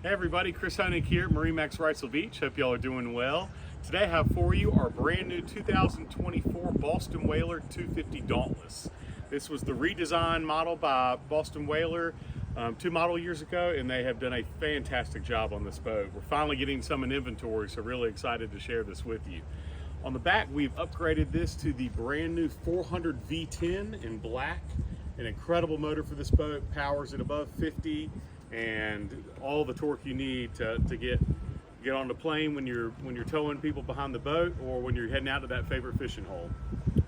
Hey everybody, Chris Honig here at MarineMax Wrightsville Beach. Hope y'all are doing well. Today I have for you our brand new 2024 Boston Whaler 250 Dauntless. This was the redesigned model by Boston Whaler 2 model years ago, and they have done a fantastic job on this boat. We're finally getting some in inventory, so really excited to share this with you. On the back, we've upgraded this to the brand new 400 V10 in black. An incredible motor for this boat, powers at above 50, and all the torque you need to get on the plane when you're towing people behind the boat or when you're heading out to that favorite fishing hole.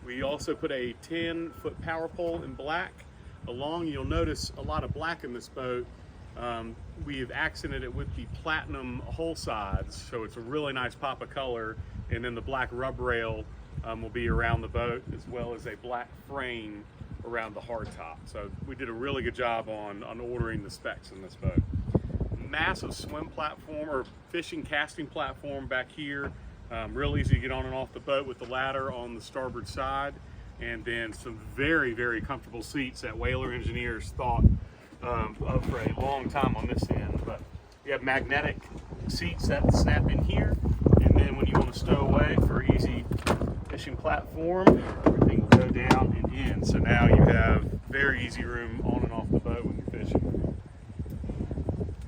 We also put a 10-foot power pole in black. Along, you'll notice a lot of black in this boat. We have accented it with the platinum hull sides, so it's a really nice pop of color. And then the black rub rail will be around the boat, as well as a black frame around the hardtop. So we did a really good job on ordering the specs in this boat. Massive swim platform or fishing casting platform back here. Real easy to get on and off the boat with the ladder on the starboard side. And then some very, very comfortable seats that Whaler engineers thought of for a long time on this end. But you have magnetic seats that snap in here. And then when you want to stow away for easy fishing platform, everything will go down and in. So now you have very easy room on and off the boat when you're fishing.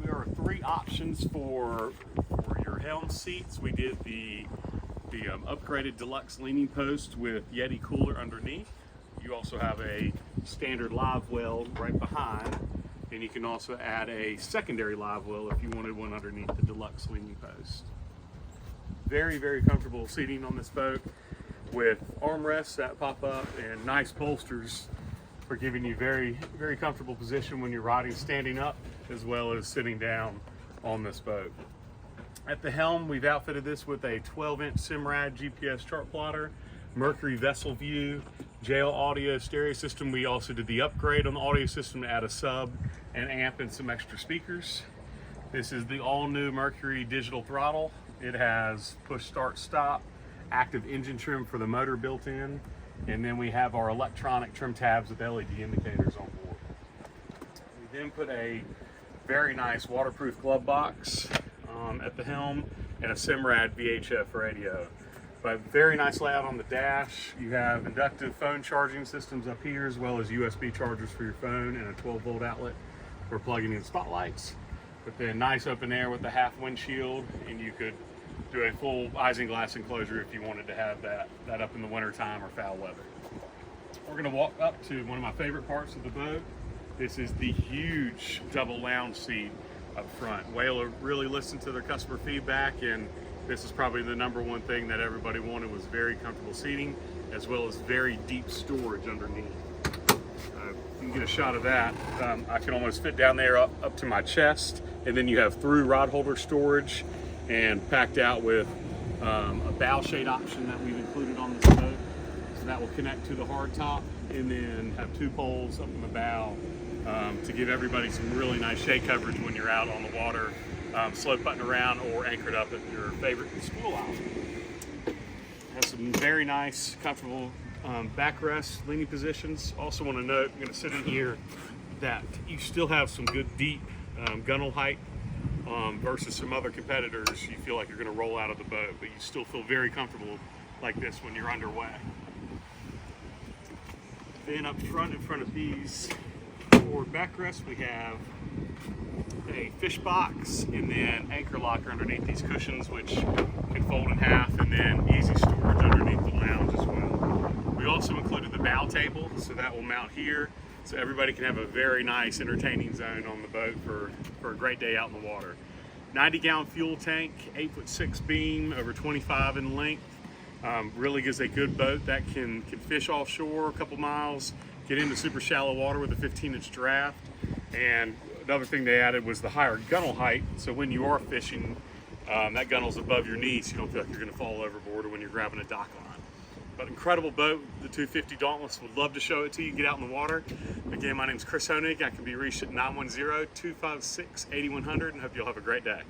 There are 3 options for your helm seats. We did the upgraded deluxe leaning post with Yeti cooler underneath. You also have a standard live well right behind, and you can also add a secondary live well if you wanted one underneath the deluxe leaning post. Very, very comfortable seating on this boat, with armrests that pop up and nice bolsters for giving you very, very comfortable position when you're riding standing up as well as sitting down on this boat. At the helm, we've outfitted this with a 12-inch Simrad GPS chart plotter, Mercury vessel view, jail audio stereo system. We also did the upgrade on the audio system to add a sub, an amp, and some extra speakers. This is the all-new Mercury digital throttle. It has push start stop, active engine trim for the motor built in, and then we have our electronic trim tabs with LED indicators on board. We then put a very nice waterproof glove box at the helm and a Simrad VHF radio. But very nice layout on the dash. You have inductive phone charging systems up here, as well as USB chargers for your phone and a 12-volt outlet for plugging in spotlights. But then nice open air with the half windshield, and you could do a full isinglass enclosure if you wanted to have that up in the winter time or foul weather. We're going to walk up to one of my favorite parts of the boat. This is the huge double lounge seat up front. Whaler really listened to their customer feedback, and this is probably the #1 thing that everybody wanted, was very comfortable seating, as well as very deep storage underneath. You can get a shot of that. I can almost fit down there up to my chest, and then you have through rod holder storage, and packed out with a bow shade option that we've included on this boat. So that will connect to the hard top, and then have 2 poles up in the bow to give everybody some really nice shade coverage when you're out on the water, slope putting around or anchored up at your favorite school out. Has some very nice, comfortable backrest leaning positions. Also want to note, I'm going to sit in here, that you still have some good deep gunnel height versus some other competitors. You feel like you're going to roll out of the boat, but you still feel very comfortable like this when you're underway. Then up front, in front of these forward backrests, we have a fish box and then anchor locker underneath these cushions, which can fold in half, and then easy storage underneath the lounge as well. We also included the bow table, so that will mount here, so everybody can have a very nice entertaining zone on the boat for a great day out in the water. 90-gallon fuel tank, 8'6" beam, over 25 in length. Really gives a good boat that can fish offshore a couple miles, get into super shallow water with a 15-inch draft. And another thing they added was the higher gunnel height, so when you are fishing, that gunnel's above your knees, so you don't feel like you're going to fall overboard or when you're grabbing a dock line. But incredible boat, the 250 Dauntless. Would love to show it to you, get out in the water. Again, my name's Chris Honig. I can be reached at 910-256-8100, and hope you'll have a great day.